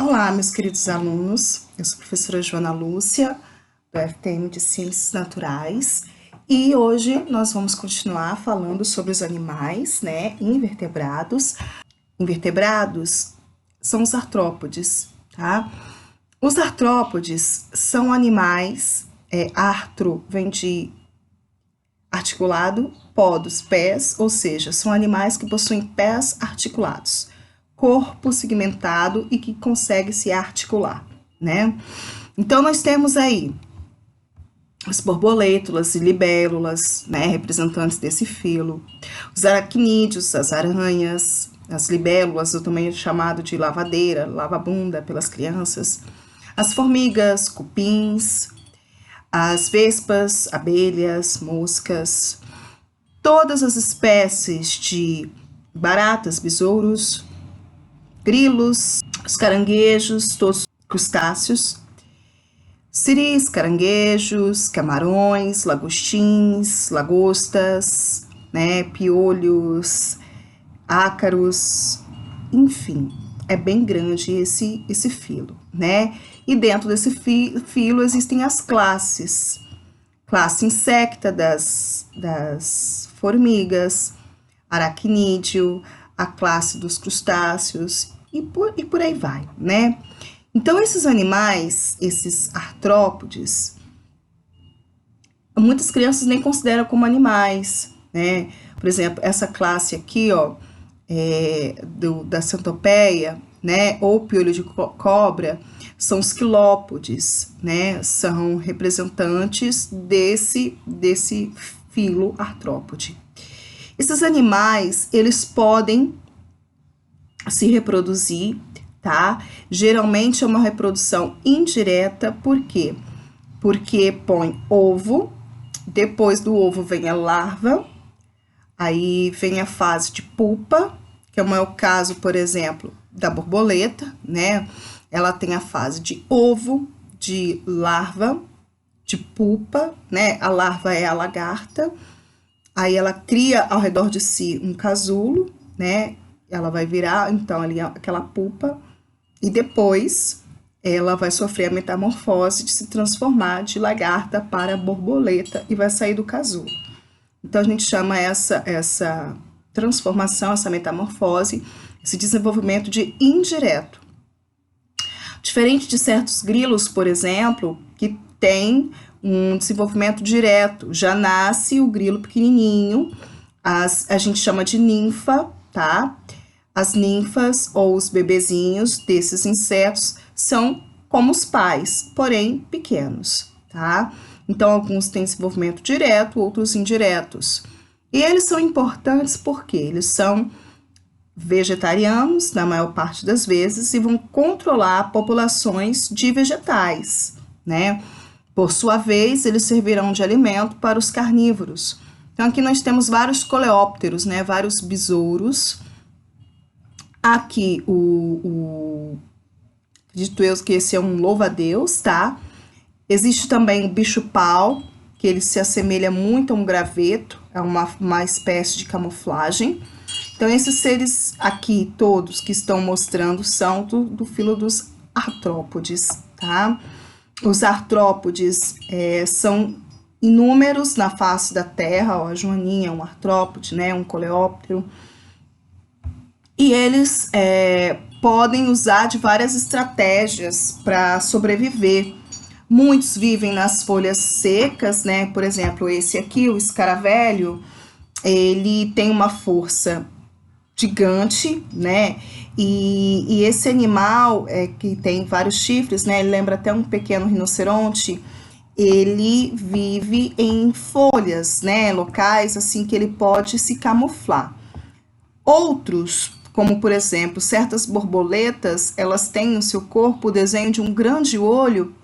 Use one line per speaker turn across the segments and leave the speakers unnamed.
Olá, meus queridos alunos, eu sou a professora Joana Lúcia, do FTM de Ciências Naturais, e hoje nós vamos continuar falando sobre os animais, invertebrados. Invertebrados são os artrópodes, tá? Os artrópodes são animais, artro vem de articulado, podos, pés, ou seja, são animais que possuem pés articulados, corpo segmentado e que consegue se articular, né? Então, nós temos aí as borboletas e libélulas, né, representantes desse filo, os aracnídeos, as aranhas, as libélulas, também chamado de lavadeira, lavabunda pelas crianças, as formigas, cupins, as vespas, abelhas, moscas, todas as espécies de baratas, besouros, grilos, os caranguejos, todos os crustáceos, siris, caranguejos, camarões, lagostins, lagostas, né, piolhos, ácaros, enfim, é bem grande esse filo, né? E dentro desse filo existem as classes. Classe insecta das formigas, aracnídeo, a classe dos crustáceos e por aí vai, né? Então, esses animais, esses artrópodes, muitas crianças nem consideram como animais, né? Por exemplo, essa classe aqui, ó, da centopeia, né, ou piolho de cobra, são os quilópodes, né? São representantes desse filo artrópode. Esses animais, eles podem se reproduzir, tá? Geralmente é uma reprodução indireta, por quê? Porque põe ovo, depois do ovo vem a larva, aí vem a fase de pupa, que é o caso, por exemplo, da borboleta, né? Ela tem a fase de ovo, de larva, de pupa, né? A larva é a lagarta, aí ela cria ao redor de si um casulo, né? Ela vai virar, então, ali aquela pupa, e depois ela vai sofrer a metamorfose de se transformar de lagarta para borboleta e vai sair do casulo. Então, a gente chama essa transformação, essa metamorfose, esse desenvolvimento de indireto. Diferente de certos grilos, por exemplo, que tem um desenvolvimento direto, já nasce o grilo pequenininho, a gente chama de ninfa, tá? As ninfas ou os bebezinhos desses insetos são como os pais, porém pequenos, tá? Então, alguns têm desenvolvimento direto, outros indiretos. E eles são importantes porque eles são vegetarianos, na maior parte das vezes, e vão controlar populações de vegetais, né? Por sua vez, eles servirão de alimento para os carnívoros. Então, aqui nós temos vários coleópteros, né? Vários besouros. Aqui, acredito eu que esse é um louva-a-Deus, tá? Existe também o bicho-pau, que ele se assemelha muito a um graveto, é uma espécie de camuflagem. Então, esses seres aqui, todos que estão mostrando, são do filo dos artrópodes, tá? Os artrópodes são inúmeros na face da Terra, ó, a joaninha é um artrópode, né? Um coleóptero. E eles podem usar de várias estratégias para sobreviver. Muitos vivem nas folhas secas, né? Por exemplo, esse aqui, o escaravelho, ele tem uma força gigante, né? E esse animal, que tem vários chifres, né? Ele lembra até um pequeno rinoceronte. Ele vive em folhas, né? Locais assim que ele pode se camuflar. Outros, como por exemplo, certas borboletas, elas têm no seu corpo o desenho de um grande olho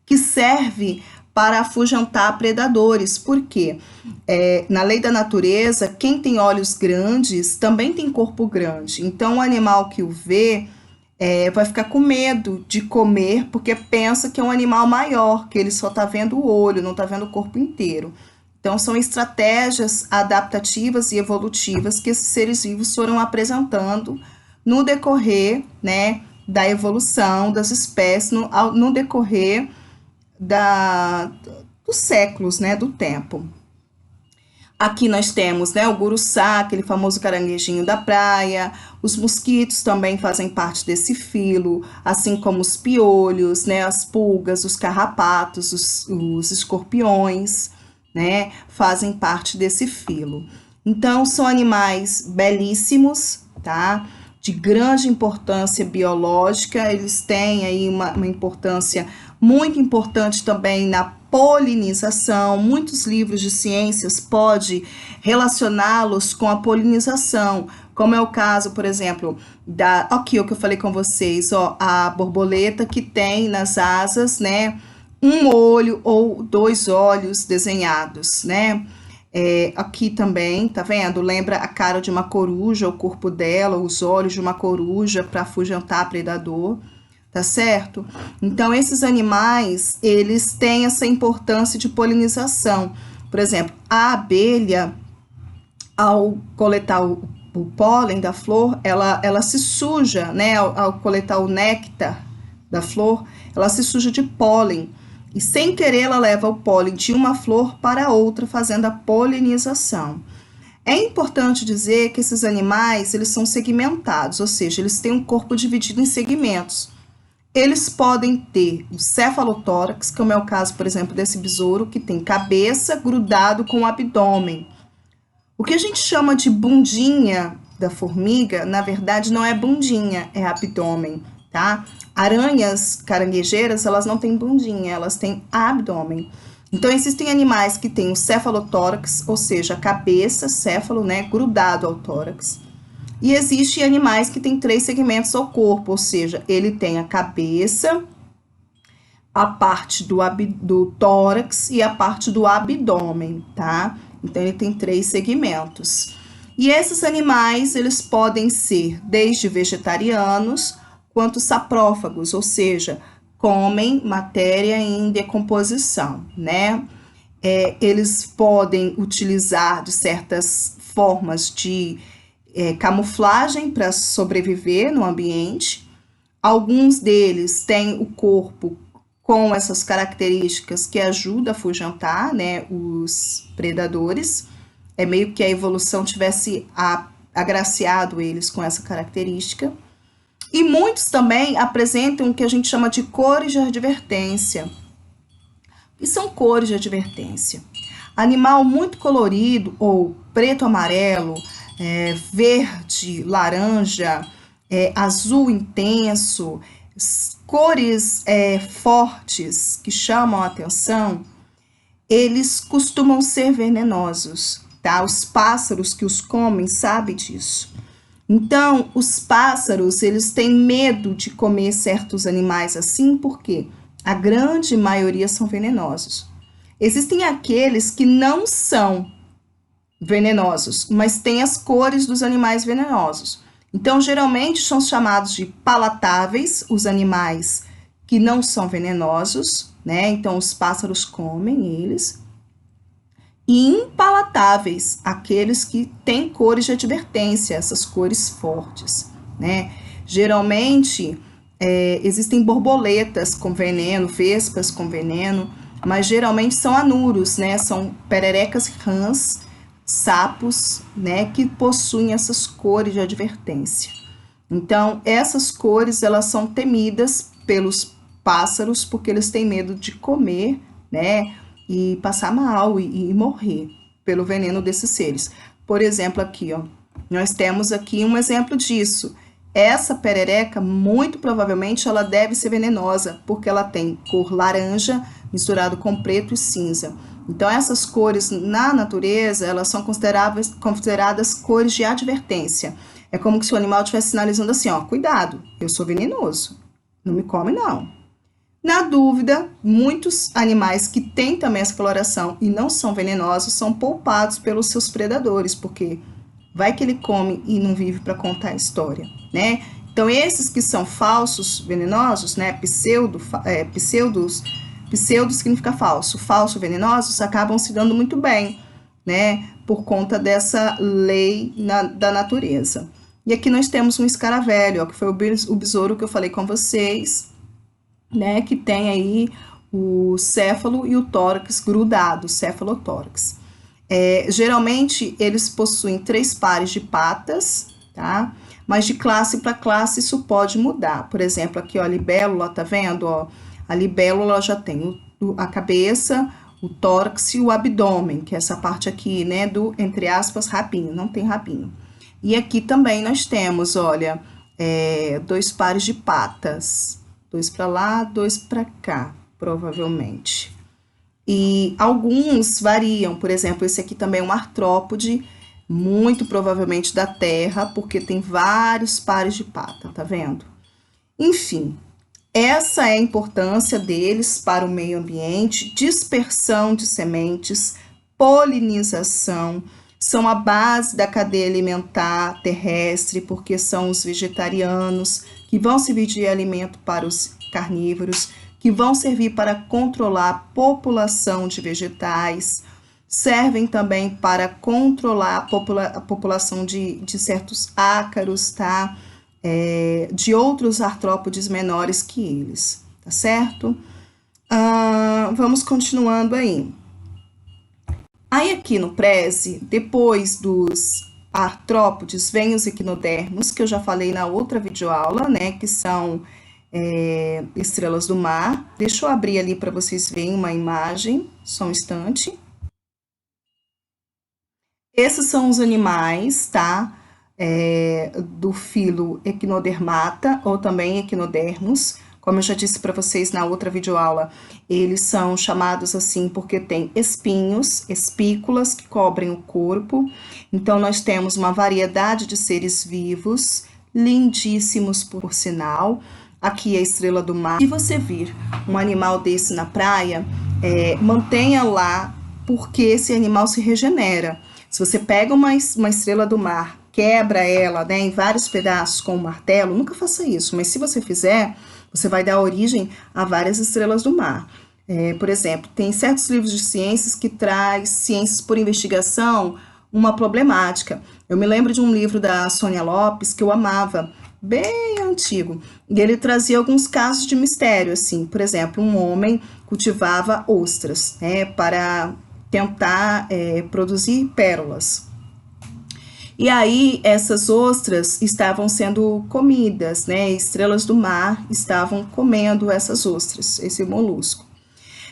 que serve para afugentar predadores. Por quê? Na lei da natureza, quem tem olhos grandes também tem corpo grande. Então, o animal que o vê vai ficar com medo de comer, porque pensa que é um animal maior, que ele só está vendo o olho, não está vendo o corpo inteiro. Então, são estratégias adaptativas e evolutivas que esses seres vivos foram apresentando no decorrer, né, da evolução das espécies no decorrer dos séculos, né, do tempo. Aqui nós temos, né, o guruçá, aquele famoso caranguejinho da praia. Os mosquitos também fazem parte desse filo, assim como os piolhos, né, as pulgas, os carrapatos, os escorpiões, né, fazem parte desse filo. Então, são animais belíssimos, tá? De grande importância biológica, eles têm aí uma importância muito importante também na polinização. Muitos livros de ciências podem relacioná-los com a polinização, como é o caso, por exemplo, aqui o que eu falei com vocês, ó, a borboleta que tem nas asas, né, um olho ou 2 olhos desenhados, né? Aqui também, tá vendo? Lembra a cara de uma coruja, o corpo dela, os olhos de uma coruja para afugentar predador, tá certo? Então, esses animais, eles têm essa importância de polinização. Por exemplo, a abelha, ao coletar o pólen da flor, ela se suja, né? Ao coletar o néctar da flor, ela se suja de pólen. E sem querer ela leva o pólen de uma flor para outra, fazendo a polinização. É importante dizer que esses animais, eles são segmentados, ou seja, eles têm um corpo dividido em segmentos. Eles podem ter o cefalotórax, como é o caso, por exemplo, desse besouro, que tem cabeça grudado com o abdômen. O que a gente chama de bundinha da formiga, na verdade, não é bundinha, é abdômen, tá? Aranhas caranguejeiras, elas não têm bundinha, elas têm abdômen. Então, existem animais que têm o cefalotórax, ou seja, a cabeça, céfalo, né, grudado ao tórax. E existem animais que têm 3 segmentos ao corpo, ou seja, ele tem a cabeça, a parte do tórax e a parte do abdômen, tá? Então, ele tem 3 segmentos. E esses animais, eles podem ser desde vegetarianos quanto saprófagos, ou seja, comem matéria em decomposição, né? Eles podem utilizar de certas formas de camuflagem para sobreviver no ambiente. Alguns deles têm o corpo com essas características que ajudam a afugentar, né, os predadores. É meio que a evolução tivesse agraciado eles com essa característica. E muitos também apresentam o que a gente chama de cores de advertência. E são cores de advertência. Animal muito colorido, ou preto-amarelo, verde, laranja, azul intenso, cores fortes que chamam a atenção, eles costumam ser venenosos, tá? Os pássaros que os comem sabem disso. Então, os pássaros, eles têm medo de comer certos animais assim, porque a grande maioria são venenosos. Existem aqueles que não são venenosos, mas têm as cores dos animais venenosos. Então, geralmente, são chamados de palatáveis, os animais que não são venenosos, né? Então, os pássaros comem eles. E impalatáveis, aqueles que têm cores de advertência, essas cores fortes, né? Geralmente, existem borboletas com veneno, vespas com veneno, mas geralmente são anuros, né? São pererecas rãs, sapos, né? Que possuem essas cores de advertência. Então, essas cores, elas são temidas pelos pássaros, porque eles têm medo de comer, né? E passar mal e morrer pelo veneno desses seres. Por exemplo, aqui, ó, nós temos aqui um exemplo disso. Essa perereca, muito provavelmente, ela deve ser venenosa, porque ela tem cor laranja misturado com preto e cinza. Então, essas cores na natureza, elas são consideradas cores de advertência. É como se o animal estivesse sinalizando assim, ó, cuidado, eu sou venenoso, não me come não. Na dúvida, muitos animais que têm também essa coloração e não são venenosos são poupados pelos seus predadores, porque vai que ele come e não vive para contar a história, né? Então, esses que são falsos venenosos, né, pseudo significa falso, falso venenosos, acabam se dando muito bem, né, por conta dessa lei da natureza. E aqui nós temos um escaravelho, ó, que foi o besouro que eu falei com vocês, né, que tem aí o céfalo e o tórax grudados, cefalotórax. Geralmente, eles possuem 3 pares de patas, tá? Mas de classe para classe isso pode mudar. Por exemplo, aqui, ó, a libélula, tá vendo, ó? A libélula já tem a cabeça, o tórax e o abdômen, que é essa parte aqui, né, do, entre aspas, rabinho, não tem rabinho. E aqui também nós temos, olha, 2 pares de patas, 2 para lá, 2 para cá, provavelmente. E alguns variam, por exemplo, esse aqui também é um artrópode, muito provavelmente da terra, porque tem vários pares de pata, tá vendo? Enfim, essa é a importância deles para o meio ambiente, dispersão de sementes, polinização, são a base da cadeia alimentar terrestre, porque são os vegetarianos que vão servir de alimento para os carnívoros, que vão servir para controlar a população de vegetais, servem também para controlar a população de certos ácaros, tá? De outros artrópodes menores que eles, tá certo? Vamos continuando aí. Aí aqui no Preze, depois dos artrópodes, vem os equinodermos, que eu já falei na outra videoaula, né, que são estrelas do mar. Deixa eu abrir ali para vocês verem uma imagem, só um instante. Esses são os animais, tá, do filo Equinodermata, ou também Equinodermos. Como eu já disse para vocês na outra videoaula, eles são chamados assim porque tem espinhos, espículas que cobrem o corpo. Então, nós temos uma variedade de seres vivos, lindíssimos por sinal. Aqui é a estrela do mar. Se você vir um animal desse na praia, mantenha lá, porque esse animal se regenera. Se você pega uma estrela do mar, quebra ela, né, em vários pedaços com um martelo, nunca faça isso, mas se você fizer, você vai dar origem a várias estrelas do mar. Por exemplo, tem certos livros de ciências que traz ciências por investigação, uma problemática. Eu me lembro de um livro da Sônia Lopes que eu amava, bem antigo, e ele trazia alguns casos de mistério, assim, por exemplo, um homem cultivava ostras, né, para tentar produzir pérolas. E aí, essas ostras estavam sendo comidas, né? Estrelas do mar estavam comendo essas ostras, esse molusco.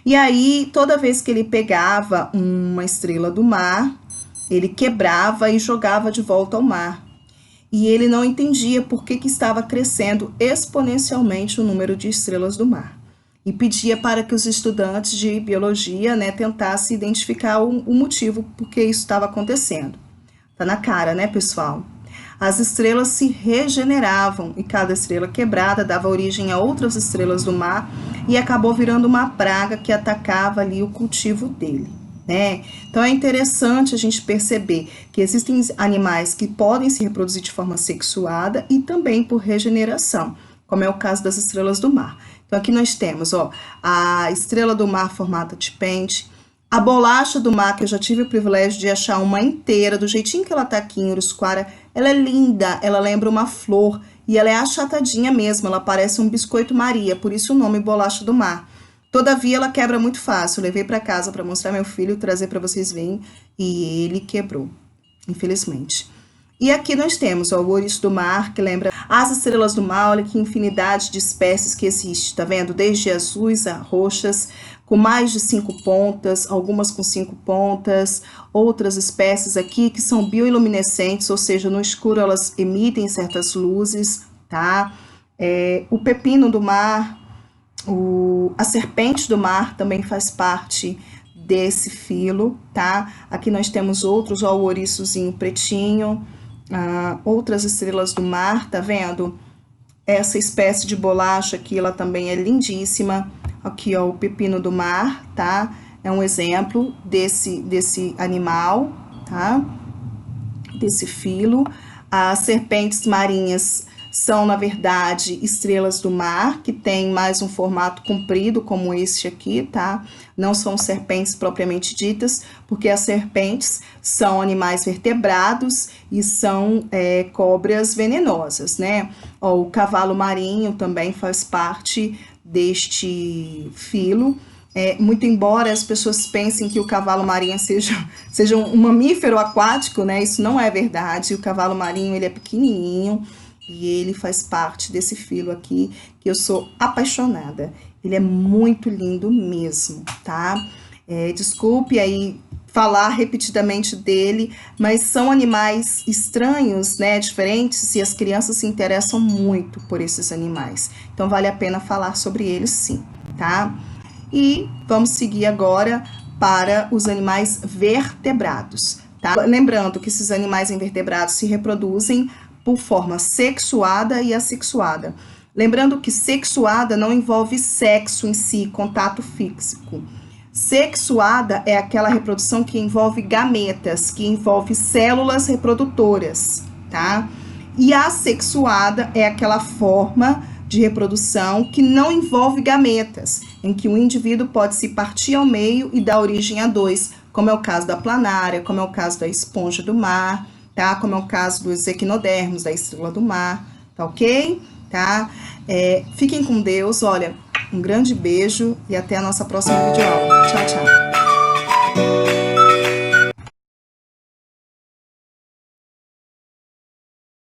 E aí, toda vez que ele pegava uma estrela do mar, ele quebrava e jogava de volta ao mar. E ele não entendia por que estava crescendo exponencialmente o número de estrelas do mar. E pedia para que os estudantes de biologia, né, tentassem identificar o motivo por que isso estava acontecendo. Tá na cara, né, pessoal? As estrelas se regeneravam e cada estrela quebrada dava origem a outras estrelas do mar e acabou virando uma praga que atacava ali o cultivo dele, né? Então é interessante a gente perceber que existem animais que podem se reproduzir de forma sexuada e também por regeneração, como é o caso das estrelas do mar. Então aqui nós temos, ó, a estrela do mar formada de pente, a bolacha do mar, que eu já tive o privilégio de achar uma inteira, do jeitinho que ela tá aqui em Urusquara, ela é linda, ela lembra uma flor, e ela é achatadinha mesmo, ela parece um biscoito Maria, por isso o nome bolacha do mar. Todavia, ela quebra muito fácil, eu levei para casa para mostrar meu filho, trazer para vocês verem, e ele quebrou, infelizmente. E aqui nós temos ó, o ouriço do mar, que lembra as estrelas do mar, olha que infinidade de espécies que existe, tá vendo? Desde azuis a roxas, com mais de 5 pontas, algumas com 5 pontas, outras espécies aqui que são bioluminescentes, ou seja, no escuro elas emitem certas luzes, tá? O pepino do mar, a serpente do mar também faz parte desse filo, tá? Aqui nós temos outros, ó, o ouriçozinho pretinho, outras estrelas do mar, tá vendo? Essa espécie de bolacha aqui, ela também é lindíssima. Aqui, ó, o pepino do mar, tá? É um exemplo desse animal, tá? Desse filo. As serpentes marinhas são, na verdade, estrelas do mar, que tem mais um formato comprido, como este aqui, tá? Não são serpentes propriamente ditas, porque as serpentes são animais vertebrados e são cobras venenosas, né? Ó, o cavalo marinho também faz parte deste filo. Muito embora as pessoas pensem que o cavalo marinho seja um mamífero aquático, né? Isso não é verdade. O cavalo marinho, ele é pequenininho e ele faz parte desse filo aqui, que eu sou apaixonada. Ele é muito lindo mesmo, tá? Desculpe aí falar repetidamente dele, mas são animais estranhos, né? Diferentes, e as crianças se interessam muito por esses animais. Então, vale a pena falar sobre eles sim, tá? E vamos seguir agora para os animais vertebrados, tá? Lembrando que esses animais invertebrados se reproduzem por forma sexuada e assexuada. Lembrando que sexuada não envolve sexo em si, contato físico. Sexuada é aquela reprodução que envolve gametas, que envolve células reprodutoras, tá? E assexuada é aquela forma de reprodução que não envolve gametas, em que o indivíduo pode se partir ao meio e dar origem a dois, como é o caso da planária, como é o caso da esponja do mar, tá? Como é o caso dos equinodermos, da estrela do mar, tá ok? Tá? Fiquem com Deus, olha, um grande beijo e até a nossa próxima videoaula. Tchau, tchau!